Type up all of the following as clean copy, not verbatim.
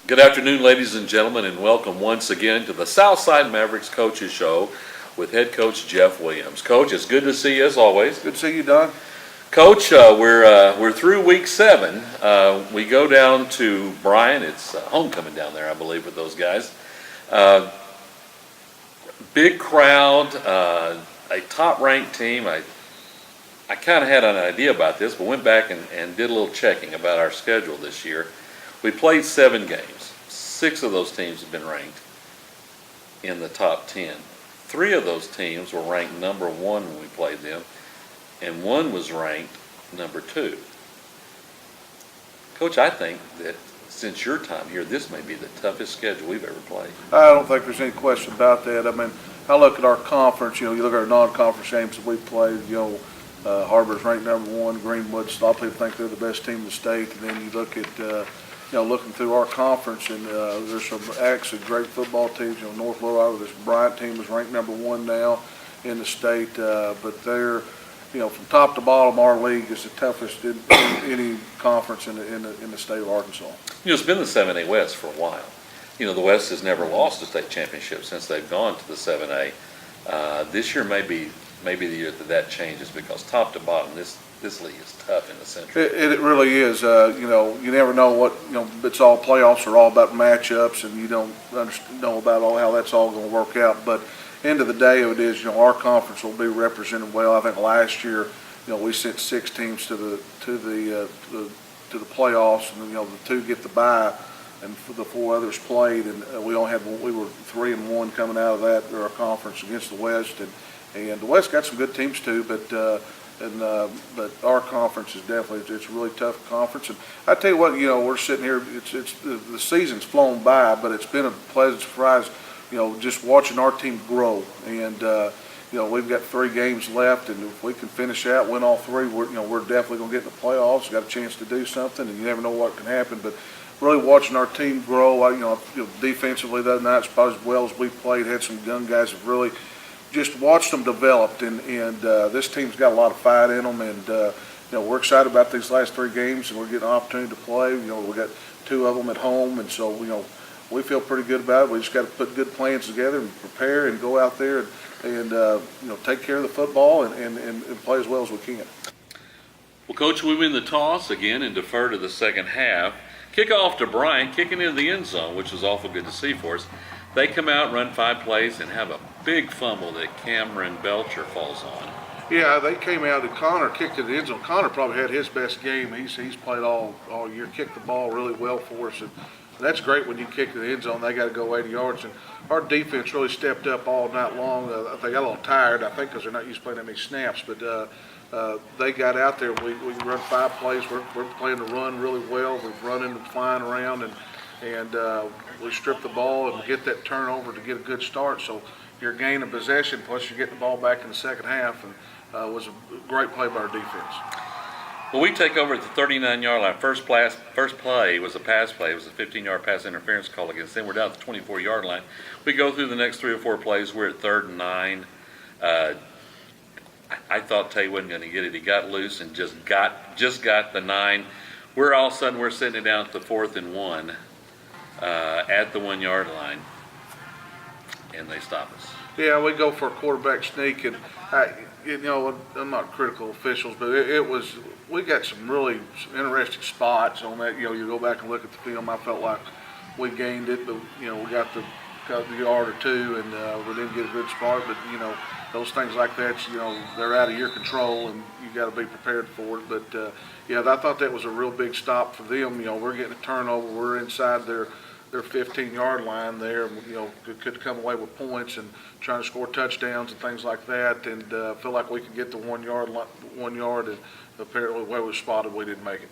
Good afternoon, ladies and gentlemen, and welcome once again to the Southside Mavericks Coaches Show with head coach Jeff Williams. Coach, it's good to see you as always. Good to see you, Don. Coach, we're through week 7. We go down to Bryant. It's homecoming down there, I believe, with those guys. Big crowd, a top-ranked team. I kind of had an idea about this, but went back and did a little checking about our schedule this year. We played 7 games. 6 of those teams have been ranked in the top 10. 3 of those teams were ranked number 1 when we played them, and 1 was ranked number 2. Coach, I think that since your time here, this may be the toughest schedule we've ever played. I don't think there's any question about that. I mean, I look at our conference, you look at our non-conference games that we played, Harbor's ranked number 1, Greenwood's, a lot of people think they're the best team in the state, and then you look at, looking through our conference, and there's some actually great football teams. North Little Iowa, this Bryant team is ranked number 1 now in the state, but they're, from top to bottom, our league is the toughest in any conference in the state of Arkansas. It's been the 7A West for a while. The West has never lost a state championship since they've gone to the 7A. This year may be the year that changes, because top to bottom, this league is tough in the Central. It really is. You never know what, it's all playoffs are all about matchups, and you don't know about how that's all going to work out. But end of the day, it is, our conference will be represented well. I think last year, we sent 6 teams to the playoffs, and the 2 get the bye, and the 4 others played, and we were 3-1 coming out of that, our conference against the West, and the West got some good teams too, but our conference is definitely, it's a really tough conference. And I tell you what, we're sitting here, the season's flown by, but it's been a pleasant surprise, just watching our team grow. And we've got 3 games left, and if we can finish out, win all 3, we're definitely going to get in the playoffs. Got a chance to do something, and you never know what can happen. But really watching our team grow, defensively the other night, about as well as we played, had some young guys that really just watched them developed, and this team's got a lot of fight in them, and we're excited about these last 3 games, and we're getting an opportunity to play. We got 2 of them at home, and so we feel pretty good about it. We just got to put good plans together and prepare and go out there and take care of the football and play as well as we can. Well, Coach, we win the toss again and defer to the second half. Kickoff to Bryant, kicking into the end zone, which is awful good to see for us. They come out, run 5 plays, and have a big fumble that Cameron Belcher falls on. Yeah, they came out, and Connor kicked it in the end zone. Connor probably had his best game. He's played all year, kicked the ball really well for us, and that's great when you kick to the end zone. They got to go 80 yards, and our defense really stepped up all night long. They got a little tired, I think, because they're not used to playing that many snaps, but they got out there. We run 5 plays. We're playing the run really well. We're running and flying around, and we strip the ball and get that turnover to get a good start. So you're gaining possession, plus you're getting the ball back in the second half, and it was a great play by our defense. Well, we take over at the 39-yard line. First play was a pass play. It was a 15-yard pass interference call against them. We're down at the 24-yard line. We go through the next 3 or 4 plays. We're at 3rd and 9. I thought Tay wasn't going to get it. He got loose and just got the 9. All of a sudden we're sitting it down at the 4th and 1 at the 1-yard line, and they stop us. Yeah, we go for a quarterback sneak, and I'm not critical of officials, but we got some interesting spots on that. You go back and look at the film. I felt like we gained it, but we got the yard or 2, and we didn't get a good spot. But those things like that, they're out of your control, and you got to be prepared for it. But I thought that was a real big stop for them. We're getting a turnover. We're inside their 15-yard line there, and could come away with points and trying to score touchdowns and things like that, and feel like we could get the 1 yard, and apparently where we were spotted, we didn't make it.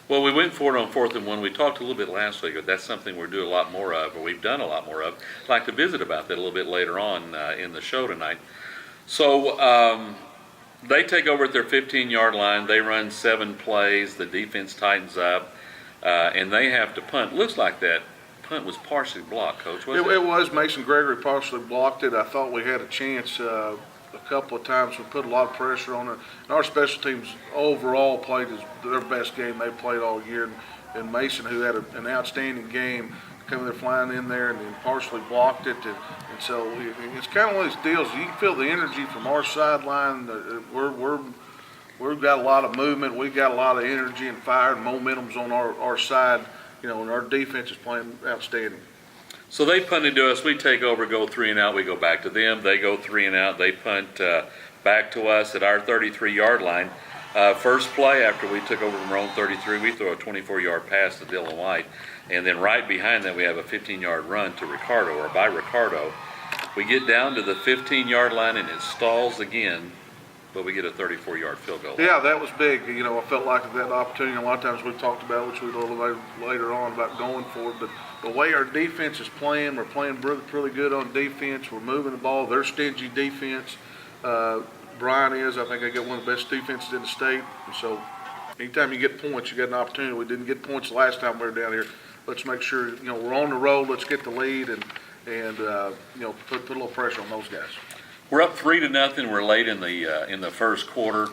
Well, we went for it on 4th and 1. We talked a little bit last week, but that's something we're doing a lot more of, or we've done a lot more of. I'd like to visit about that a little bit later on in the show tonight. So they take over at their 15-yard line. They run 7 plays. The defense tightens up, and they have to punt. Looks like that punt was partially blocked, Coach, wasn't it? It was. Mason Gregory partially blocked it. I thought we had a chance a couple of times. We put a lot of pressure on it. And our special teams overall played their best game they played all year. And and Mason, who had an outstanding game, coming there flying in there and partially blocked it. And so it's kind of one of these deals. You can feel the energy from our sideline. We've got a lot of movement. We've got a lot of energy and fire and momentum's on our side, and our defense is playing outstanding. So they punted to us, we take over, go 3 and out, we go back to them, they go 3 and out, they punt back to us at our 33-yard line. First play after we took over from our own 33, we throw a 24-yard pass to Dylan White, and then right behind that we have a 15-yard run to Ricardo, or by Ricardo. We get down to the 15-yard line and it stalls again, but we get a 34-yard field goal. Yeah, that was big. I felt like that opportunity, a lot of times we've talked about, which we'll a little later on about going for it, but the way our defense is playing, we're playing really good on defense. We're moving the ball. They're stingy defense. Bryant is. I think they got one of the best defenses in the state. And so anytime you get points, you got an opportunity. We didn't get points the last time we were down here. Let's make sure, we're on the road. Let's get the lead and put a little pressure on those guys. We're up 3-0. We're late in the first quarter.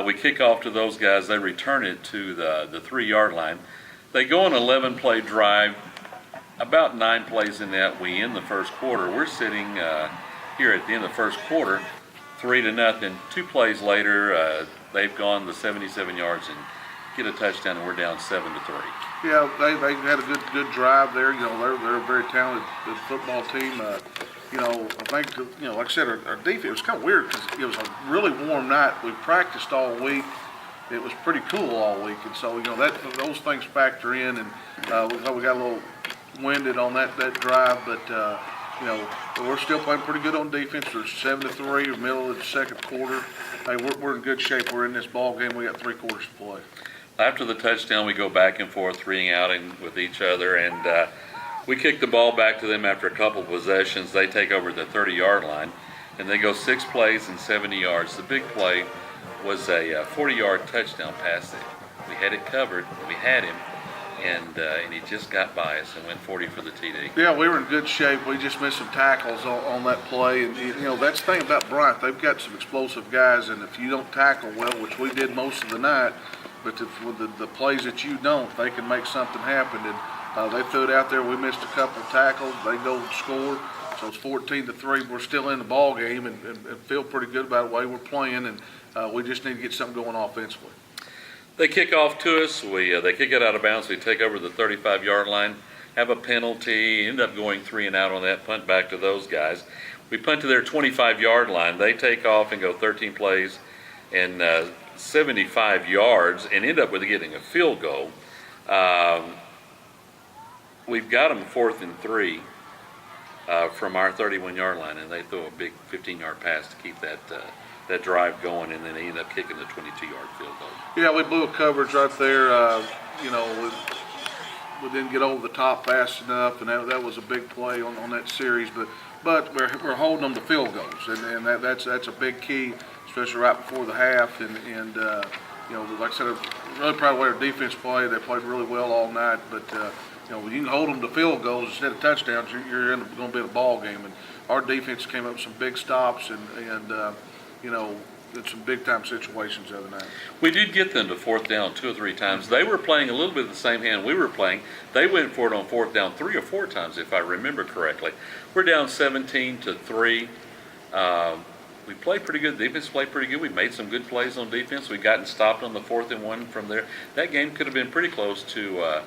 We kick off to those guys. They return it to the 3-yard line. They go on an 11-play drive. About 9 plays in that, we end the first quarter. We're sitting here at the end of the first quarter, 3-0. 2 plays later, they've gone the 77 yards and get a touchdown, and we're down 7-3. Yeah, they had a good drive there. They're a very talented football team. I think, like I said, our defense, it was kind of weird because it was a really warm night. We practiced all week. It was pretty cool all week, and so those things factor in. And we got a little winded on that drive, but we're still playing pretty good on defense. We're 7-3, middle of the second quarter. Hey, we're in good shape. We're in this ball game. We got 3 quarters to play. After the touchdown, we go back and forth, 3-ing out with each other, and we kick the ball back to them after a couple possessions. They take over the 30-yard line, and they go 6 plays and 70 yards. The big play was a 40-yard touchdown pass that we had it covered. We had him. And he just got by us and went 40 for the TD. Yeah, we were in good shape. We just missed some tackles on that play. And, that's the thing about Bryant. They've got some explosive guys, and if you don't tackle well, which we did most of the night, but with the plays that you don't, they can make something happen. And they threw it out there. We missed a couple of tackles. They go and score. So it's 14-3. We're still in the ball game and feel pretty good about the way we're playing. And we just need to get something going offensively. They kick off to us. They kick it out of bounds. We take over the 35-yard line, have a penalty, end up going 3 and out on that, punt back to those guys. We punt to their 25-yard line. They take off and go 13 plays and 75 yards and end up with getting a field goal. We've got them 4th and 3 from our 31-yard line, and they throw a big 15-yard pass to keep that drive going, and then they end up kicking the 22-yard field goal. Yeah, we blew a coverage right there. We didn't get over the top fast enough, and that was a big play on that series. But we're holding them to field goals, and that's a big key, especially right before the half. And like I said, I'm really proud of the way our defense played. They played really well all night. But when you can hold them to field goals instead of touchdowns, you're going to be in a ball game. And our defense came up with some big stops and in some big-time situations the other night. We did get them to 4th down 2 or 3 times. They were playing a little bit of the same hand we were playing. They went for it on 4th down 3 or 4 times, if I remember correctly. We're down 17-3. We played pretty good. The defense played pretty good. We made some good plays on defense. We gotten stopped on the 4th and 1 from there. That game could have been pretty close to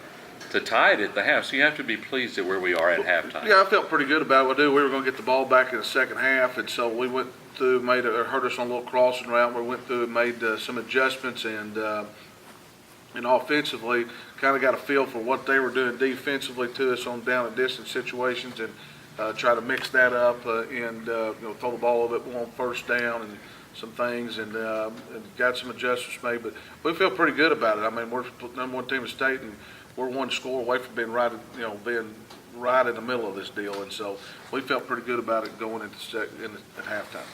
tie it at the half. So you have to be pleased at where we are at halftime. Yeah, I felt pretty good about it. We were going to get the ball back in the second half, and so we went through, hurt us on a little crossing route. We went through and made some adjustments, and offensively, kind of got a feel for what they were doing defensively to us on down and distance situations, and try to mix that up and throw the ball a little bit more on 1st down and some things, and got some adjustments made. But we feel pretty good about it. I mean, we're the number 1 team in the state, and we're 1 score away from being right in the middle of this deal, and so we felt pretty good about it going into at halftime.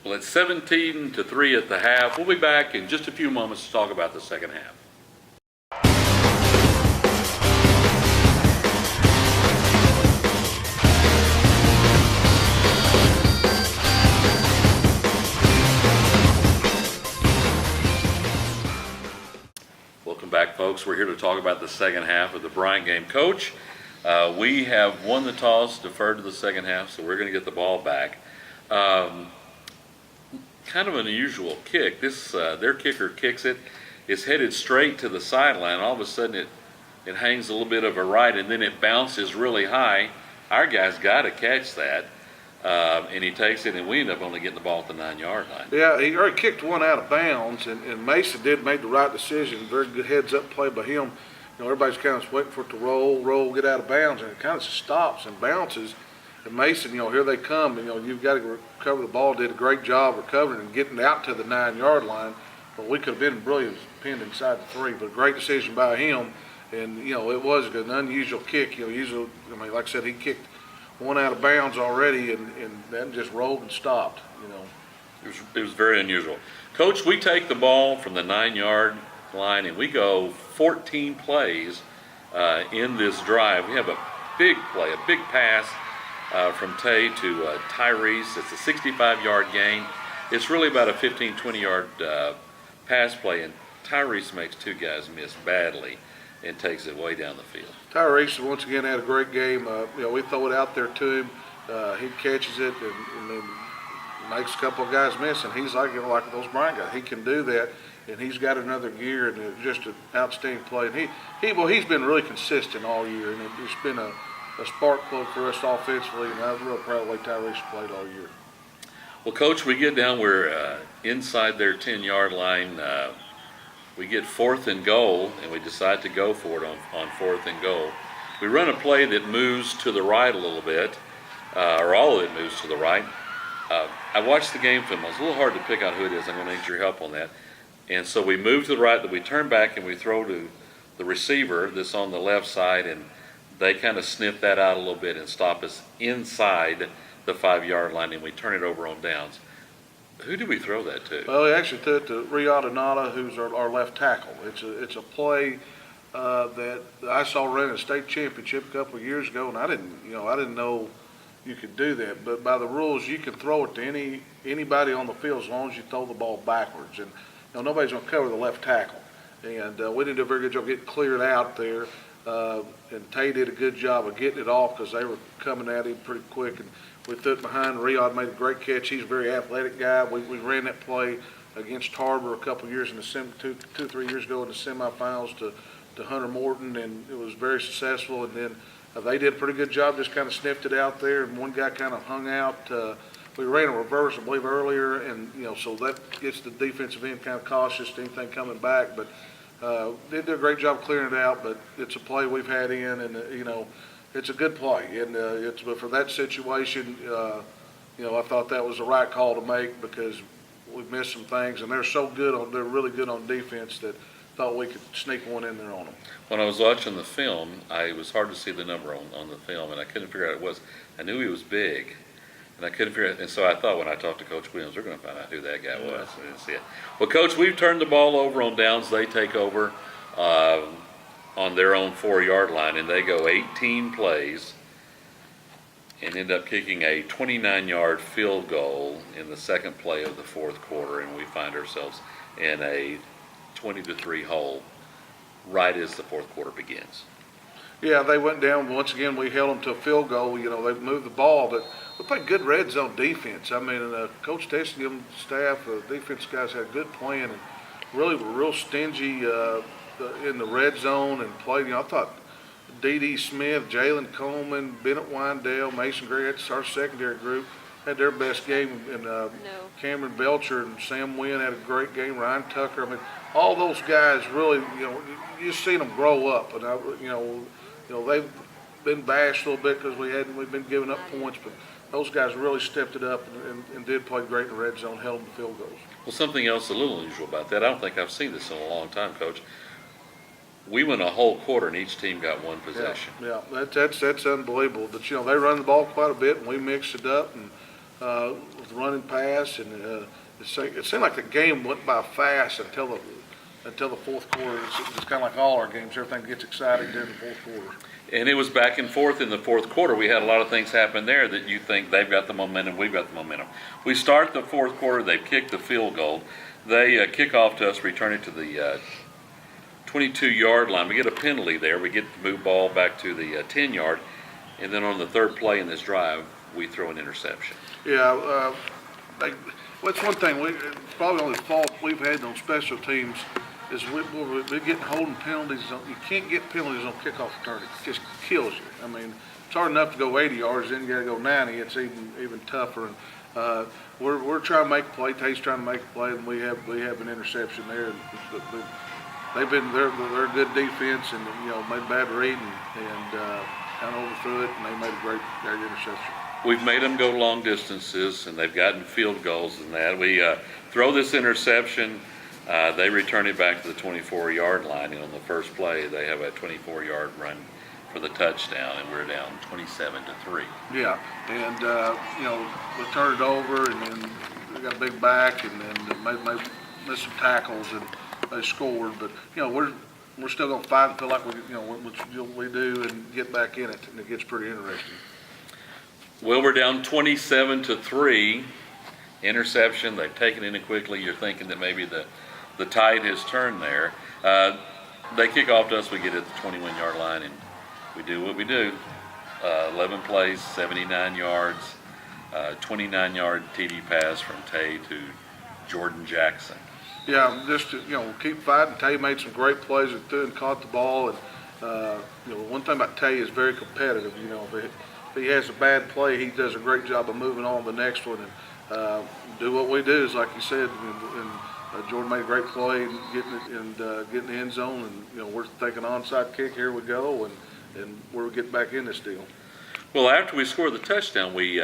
Well, it's 17-3 at the half. We'll be back in just a few moments to talk about the second half. Welcome back, folks. folks. We're here to talk about the second half of the Bryant game. Coach, we have won the toss, deferred to the second half, so we're going to get the ball back. Kind of an unusual kick. Their kicker kicks it. It's headed straight to the sideline. All of a sudden, it hangs a little bit of a right, and then it bounces really high. Our guy's got to catch that. And he takes it, and we end up only getting the ball at the 9-yard line. Yeah, he already kicked one out of bounds, and Mason did make the right decision. Very good heads-up play by him. Everybody's kind of waiting for it to roll, get out of bounds, and it kind of stops and bounces. And Mason, here they come, and you've got to recover the ball. Did a great job recovering and getting out to the 9-yard line. But we could have been brilliant pinned inside the 3. But a great decision by him, and it was an unusual kick. Usually, like I said, he kicked one out of bounds already, and then just rolled and stopped. It was very unusual. Coach, we take the ball from the 9-yard line, and we go 14 plays in this drive. We have a big play, a big pass from Tay to Tyrese. It's a 65-yard gain. It's really about a 15, 20-yard pass play, and Tyrese makes 2 guys miss badly and takes it way down the field. Tyrese once again had a great game. We throw it out there to him. He catches it and then makes a couple of guys miss, and he's like those Bryant guys. He can do that, and he's got another gear, and it's just an outstanding play. And he's been really consistent all year, and it's been a spark plug for us offensively, and I'm real proud of the way Tyrese played all year. Well, Coach, we get down, we're inside their 10-yard line. We get 4th and goal, and we decide to go for it on 4th and goal. We run a play that moves to the right a little bit, or all of it moves to the right. I watched the game film. It was a little hard to pick out who it is. I'm going to need your help on that. And so we move to the right, that we turn back and we throw to the receiver that's on the left side, and they kind of sniff that out a little bit and stop us inside the 5-yard line, and we turn it over on downs. Who did we throw that to? Well, we actually threw it to Riyad Anata, who's our left tackle. It's a play that I saw run a state championship a couple of years ago, and I didn't know you could do that. But by the rules, you can throw it to anybody on the field as long as you throw the ball backwards. And nobody's going to cover the left tackle. And we didn't do a very good job getting cleared out there. And Tay did a good job of getting it off because they were coming at him pretty quick. And we threw it behind. Riyad made a great catch. He's a very athletic guy. We ran that play against Harbor a couple of years in the 3 years ago in the semifinals to Hunter Morton, and it was very successful. And then they did a pretty good job, just kind of sniffed it out there, and one guy kind of hung out. We ran a reverse, I believe, earlier, and so that gets the defensive end kind of cautious to anything coming back. But they did a great job clearing it out. But it's a play we've had in, and it's a good play, and but for that situation, I thought that was the right call to make because we missed some things, and they're really good on defense that thought we could sneak one in there on them. When I was watching the film, it was hard to see the number on the film, and I couldn't figure out who it was. I knew he was big, and I couldn't figure out, and so I thought when I talked to Coach Williams, we're going to find out who that guy was. I didn't see it. Well, Coach, we've turned the ball over on downs. They take over on their own 4-yard line, and they go 18 plays and end up kicking a 29-yard field goal in the second play of the 4th quarter, and we find ourselves in a 20-3 hole right as the 4th quarter begins. Yeah, they went down. Once again, we held them to a field goal. They moved the ball, but we played good red zone defense. I mean, Coach Tessingham staff, the defense guys had a good plan and really were real stingy in the red zone and played. I thought D.D. Smith, Jalen Coleman, Bennett Windale, Mason Gray, that's our secondary group, had their best game. And Cameron Belcher and Sam Wynn had a great game. Ryan Tucker. I mean, all those guys really, you seen them grow up. And they've been bashed a little bit because we've been giving up points, but those guys really stepped it up and did play great in the red zone, held them to field goals. Well, something else a little unusual about that, I don't think I've seen this in a long time, Coach. We went a whole quarter and each team got one possession. Yeah, that's unbelievable. But they run the ball quite a bit, and we mixed it up and with running pass, and it seemed like the game went by fast until the 4th quarter. It's kind of like all our games. Everything gets exciting during the 4th quarter. And it was back and forth in the 4th quarter. We had a lot of things happen there that you think they've got the momentum, we've got the momentum. We start the 4th quarter, they've kicked the field goal. They kick off to us, return it to the 22-yard line. We get a penalty there. We get to move ball back to the 10-yard, and then on the third play in this drive, we throw an interception. Yeah, what's one thing, probably only fault we've had on special teams is we're getting holding penalties. You can't get penalties on kickoff return. It just kills you. I mean, it's hard enough to go 80 yards, then you got to go 90. It's even tougher. And we're trying to make a play. Tate's trying to make a play, and we have an interception there. They're a good defense, and made a bad read and kind of overthrew it, and they made a great interception. We've made them go long distances, and they've gotten field goals and that. We throw this interception. They return it back to the 24-yard line, and on the first play, they have a 24-yard run for the touchdown, and we're down 27-3. Yeah, and we turned it over, and then they got a big back, and then missed some tackles, and they scored. But we're still going to fight and feel like we do, and get back in it, and it gets pretty interesting. Well, we're down 27-3. Interception. They've taken it in quickly. You're thinking that maybe the tide has turned there. They kick off to us. We get at the 21-yard line, and we do what we do. 11 plays, 79 yards, 29-yard TD pass from Tay to Jordan Jackson. Yeah, just to, keep fighting. Tay made some great plays and caught the ball. And one thing about Tay is very competitive. If he has a bad play, he does a great job of moving on to the next one. And do what we do is like you said. And Jordan made a great play and getting the end zone. And we're thinking onside kick. Here we go. And we're getting back in this deal. Well, after we score the touchdown, we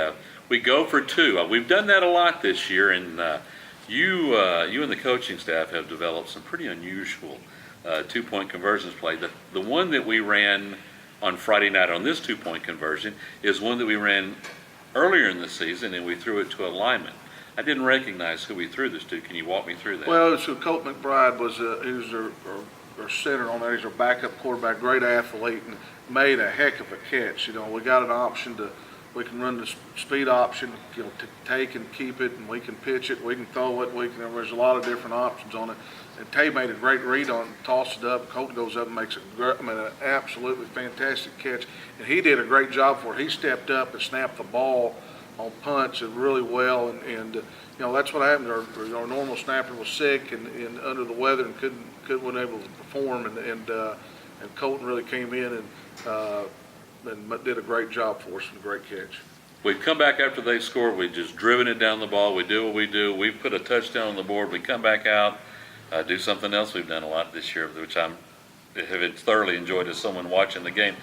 go for two. We've done that a lot this year, and you and the coaching staff have developed some pretty unusual two-point conversions play. The one that we ran on Friday night on this two-point conversion is one that we ran earlier in the season, and we threw it to a lineman. I didn't recognize who we threw this to. Can you walk me through that? Well, so Colt McBride was our center on there. He's our backup quarterback, great athlete, and made a heck of a catch. We got an option we can run the speed option, to take and keep it, and we can pitch it, we can throw it, there's a lot of different options on it. And Tay made a great read on it, tossed it up. Colt goes up and makes an absolutely fantastic catch. And he did a great job for it. He stepped up and snapped the ball on punts and really well. And that's what happened. Our normal snapper was sick and under the weather and wasn't able to perform. And Colton really came in and did a great job for us and a great catch. We've come back after they scored. We've just driven it down the ball. We do what we do. We've put a touchdown on the board. We come back out, do something else we've done a lot this year, which I have thoroughly enjoyed as someone watching the game.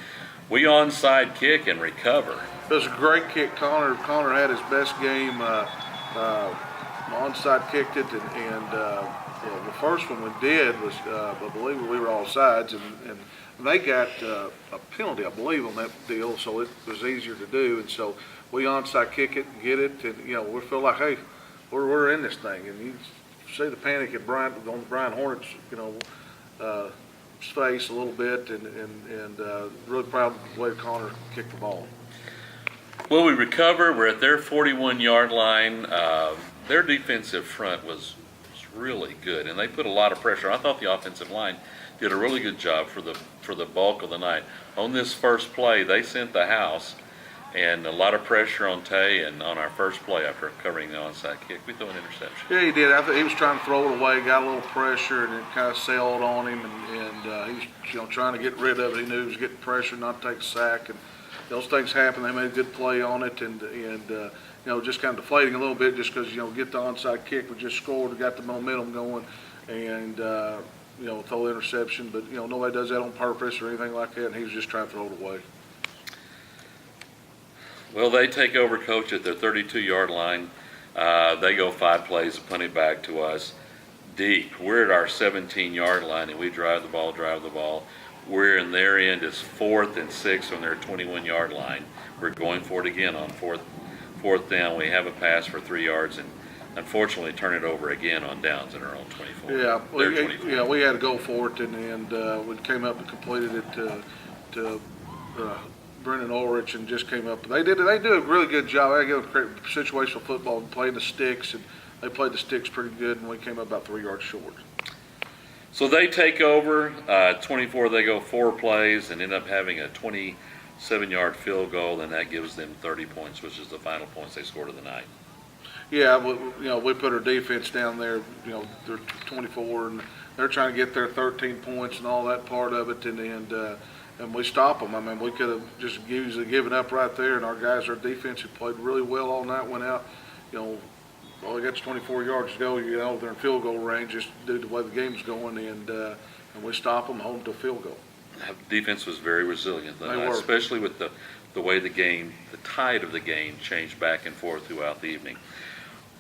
We onside kick and recover. It was a great kick. Connor had his best game. Onside kicked it, and the first one we did was, I believe we were all sides, and they got a penalty, I believe, on that deal, so it was easier to do. And so we onside kick it and get it, and we feel like, hey, we're in this thing. And you see the panic at Brian Hornet's, face a little bit, and really proud of the way Connor kicked the ball. Well, we recover. We're at their 41-yard line. Their defensive front was really good, and they put a lot of pressure. I thought the offensive line did a really good job for the bulk of the night. On this first play, they sent the house, and a lot of pressure on Tay, and on our first play after covering the onside kick, we threw an interception. Yeah, he did. I think he was trying to throw it away, got a little pressure, and it kind of sailed on him, and he was trying to get rid of it. He knew he was getting pressure, not to take a sack, and those things happen. They made a good play on it, and just kind of deflating a little bit just because, get the onside kick. We just scored, we got the momentum going, and throw the interception, but nobody does that on purpose or anything like that, and he was just trying to throw it away. Well, they take over, Coach, at their 32-yard line. They go 5 plays, punt it back to us deep. We're at our 17-yard line, and we drive the ball. We're in their end. It's 4th and 6 on their 21-yard line. We're going for it again on fourth down. We have a pass for 3 yards, and unfortunately turn it over again on downs at our own 24. Yeah, we had to go for it, and we came up and completed it to Brendan Ulrich, and just came up. They do a really good job. I give them situational football and playing the sticks, and they played the sticks pretty good, and we came up about 3 yards short. So they take over, 24, they go 4 plays and end up having a 27-yard field goal, and that gives them 30 points, which is the final points they scored of the night. Yeah, we put our defense down there, they're 24, and they're trying to get their 13 points and all that part of it, and we stop them. I mean, we could have just easily given up right there, and our defense had played really well all night, went out, well, we got 24 yards to go, they're in field goal range just due to the way the game's going, and we stop them, hold them to a field goal. Defense was very resilient They tonight, were. especially with the way the tide of the game changed back and forth throughout the evening.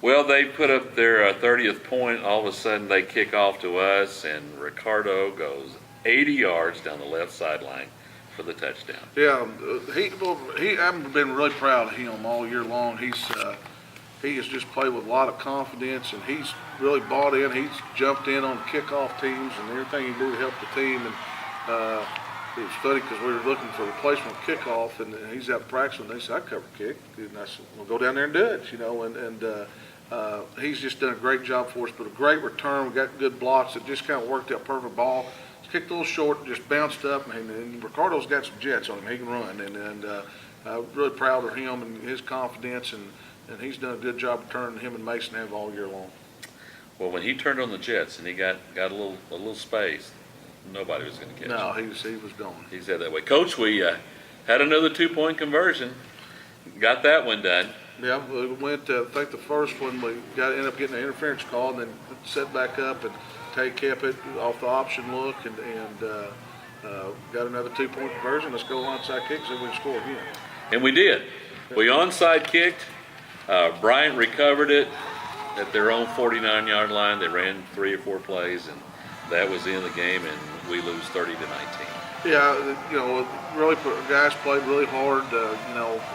Well, they put up their 30th point. All of a sudden, they kick off to us, and Ricardo goes 80 yards down the left sideline for the touchdown. Yeah, I've been really proud of him all year long. He has just played with a lot of confidence, and he's really bought in. He's jumped in on the kickoff teams and everything he did to help the team. And it was funny because we were looking for a replacement kickoff, and he's out practicing. They said, "I cover kick," and I said, "Well, go down there and do it," and he's just done a great job for us. But a great return. We got good blocks. It just kind of worked out perfect ball. Kicked a little short, just bounced up, and Ricardo's got some jets on him. He can run, and I'm really proud of him and his confidence, and he's done a good job of turning him and Mason have all year long. Well, when he turned on the Jets and he got a little space, nobody was going to catch No, him. he was gone. He said that way. Coach, we had another 2-point conversion. Got that one done. Yeah, we went. I think the first one we ended up getting an interference call, and then set back up, and Tay kept it off the option look, and got another 2-point conversion. Let's go onside kick so we can score again. And we did. We onside kicked. Bryant recovered it at their own 49-yard line. They ran 3 or 4 plays, and that was the end of the game, and we lose 30-19. Yeah, really, guys played really hard,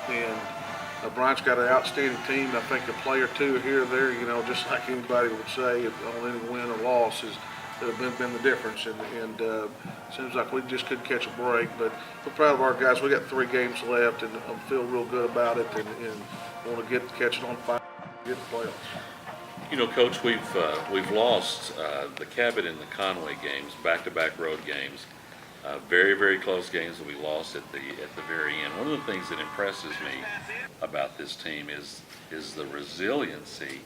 and Bryant's got an outstanding team. I think a play or two here or there, just like anybody would say, on any win or loss has been the difference. And seems like we just couldn't catch a break. But we're proud of our guys. We got 3 games left, and I feel real good about it, and want to catch it on fire, get the playoffs. Coach, we've lost the Cabot and the Conway games, back-to-back road games. Very, very close games that we lost at the very end. One of the things that impresses me about this team is the resiliency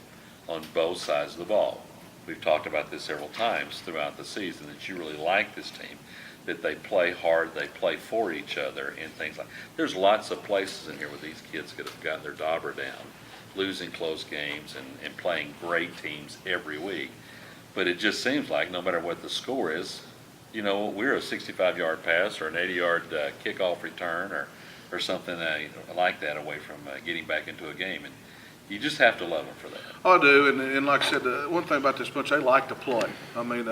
on both sides of the ball. We've talked about this several times throughout the season, that you really like this team, that they play hard, they play for each other, and things like. There's lots of places in here where these kids could have gotten their dauber down, losing close games and playing great teams every week. But it just seems like no matter what the score is, we're a 65-yard pass or an 80-yard kickoff return or something like that away from getting back into a game. And you just have to love them for that. I do, and like I said, one thing about this bunch, they like to play. I mean,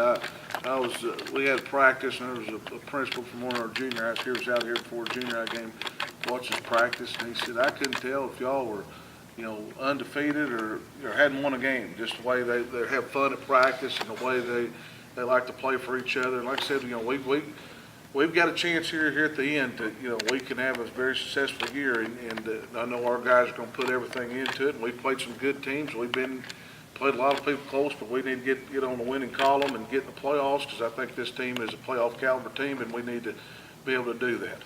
we had practice, and there was a principal from one of our junior highs here was out here before a junior high game, watched us practice, and he said, I couldn't tell if y'all were, undefeated or hadn't won a game. Just the way they have fun at practice and the way they like to play for each other. And like I said, we've got a chance here at the end to, we can have a very successful year. And I know our guys are going to put everything into it. And we've played some good teams. Played a lot of people close, but we need to get on the winning column and get in the playoffs, because I think this team is a playoff caliber team, and we need to be able to do that.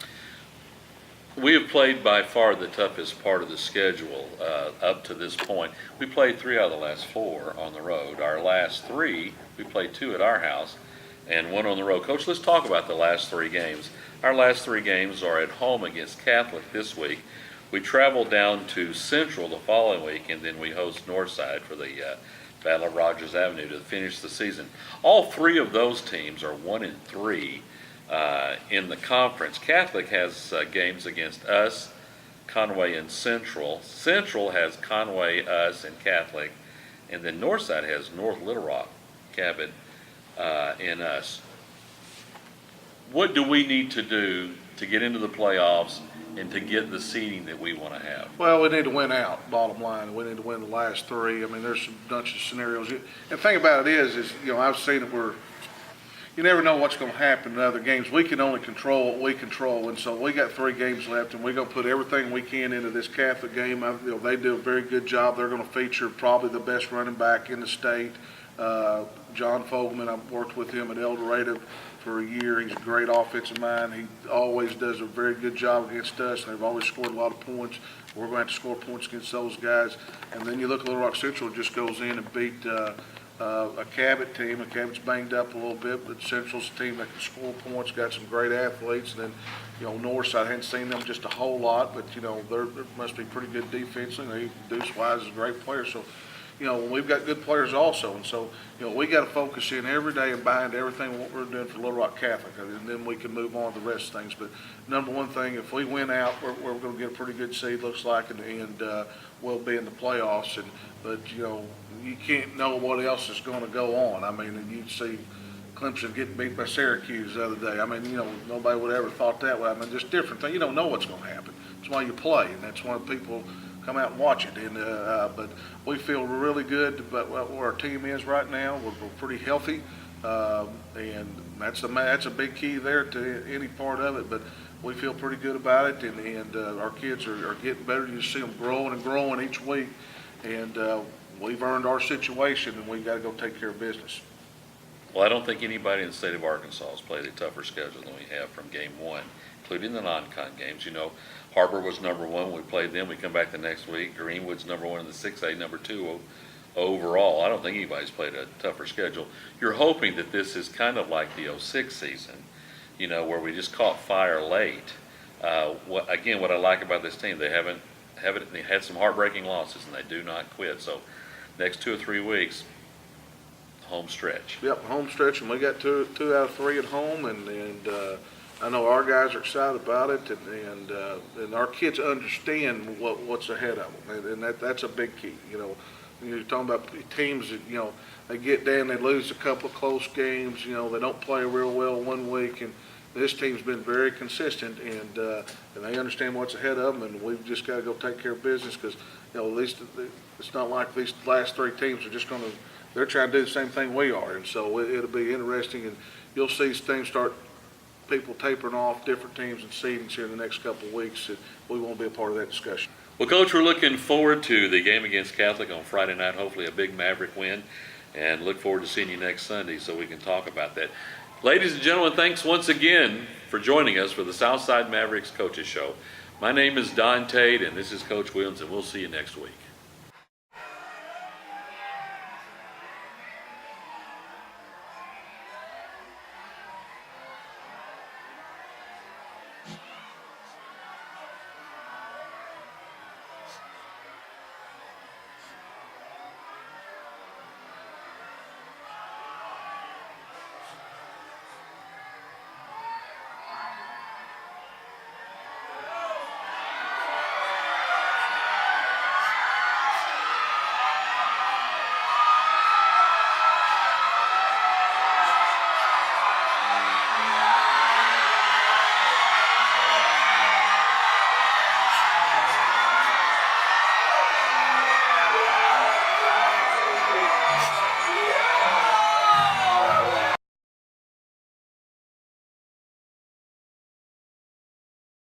We have played by far the toughest part of the schedule up to this point. We played 3 out of the last 4 on the road. Our last 3, we played 2 at our house and 1 on the road. Coach, let's talk about the last 3 games. Our last 3 games are at home against Catholic this week. We travel down to Central the following week, and then we host Northside for the Battle of Rogers Avenue to finish the season. All 3 of those teams are 1-3. In the conference. Catholic has games against us, Conway, and Central. Central has Conway, us, and Catholic, and then Northside has North Little Rock, Cabot, and us. What do we need to do to get into the playoffs and to get the seeding that we want to have? Well, we need to win out, bottom line. We need to win the last 3. I mean, there's some bunch of scenarios. And the thing about it is I've seen it where you never know what's going to happen in other games. We can only control what we control, and so we got 3 games left, and we're going to put everything we can into this Catholic game. They do a very good job. They're going to feature probably the best running back in the state. John Fogelman, I've worked with him at El Dorado for a year. He's a great offensive mind. He always does a very good job against us, and they've always scored a lot of points. We're going to have to score points against those guys. And then you look at Little Rock Central, just goes in and beat a Cabot team. And Cabot's banged up a little bit, but Central's a team that can score points, got some great athletes. And then, Northside, I hadn't seen them just a whole lot, but, they must be pretty good defensively. Deuce Wise is a great player. So, we've got good players also. And so, we got to focus in every day and behind everything what we're doing for Little Rock Catholic, and then we can move on to the rest of things. But number one thing, if we win out, we're going to get a pretty good seed, looks like, and we'll be in the playoffs. But you can't know what else is going to go on. I mean, you see Clemson getting beat by Syracuse the other day. I mean, nobody would ever thought that way. I mean, just different things. You don't know what's going to happen. That's why you play, and that's why people come out and watch it. And but we feel really good about where our team is right now. We're pretty healthy, and that's a big key there to any part of it. But we feel pretty good about it, and our kids are getting better. You see them growing and growing each week, and we've earned our situation, and we've got to go take care of business. Well, I don't think anybody in the state of Arkansas has played a tougher schedule than we have from game one, including the non-con games. Harbor was number one. We played them. We come back the next week. Greenwood's number one in the 6A, number two overall. I don't think anybody's played a tougher schedule. You're hoping that this is kind of like the 06 season, where we just caught fire late. What I like about this team, they had some heartbreaking losses, and they do not quit. So next 2 or 3 weeks, home stretch. Yep, home stretch, and we got two out of 3 at home, and I know our guys are excited about it, and our kids understand what's ahead of them, and that's a big key. You're talking about teams that they get down, they lose a couple of close games. They don't play real well one week, and this team's been very consistent, and they understand what's ahead of them, and we've just got to go take care of business because at least it's not like these last 3 teams are just going to. They're trying to do the same thing we are, and so it'll be interesting, and you'll see things start. People tapering off different teams and seedings here in the next couple of weeks, and we won't be a part of that discussion. Well, Coach, we're looking forward to the game against Catholic on Friday night, hopefully a big Maverick win, and look forward to seeing you next Sunday so we can talk about that. Ladies and gentlemen, thanks once again for joining us for the Southside Mavericks Coaches Show. My name is Don Tate, and this is Coach Williams, and we'll see you next week.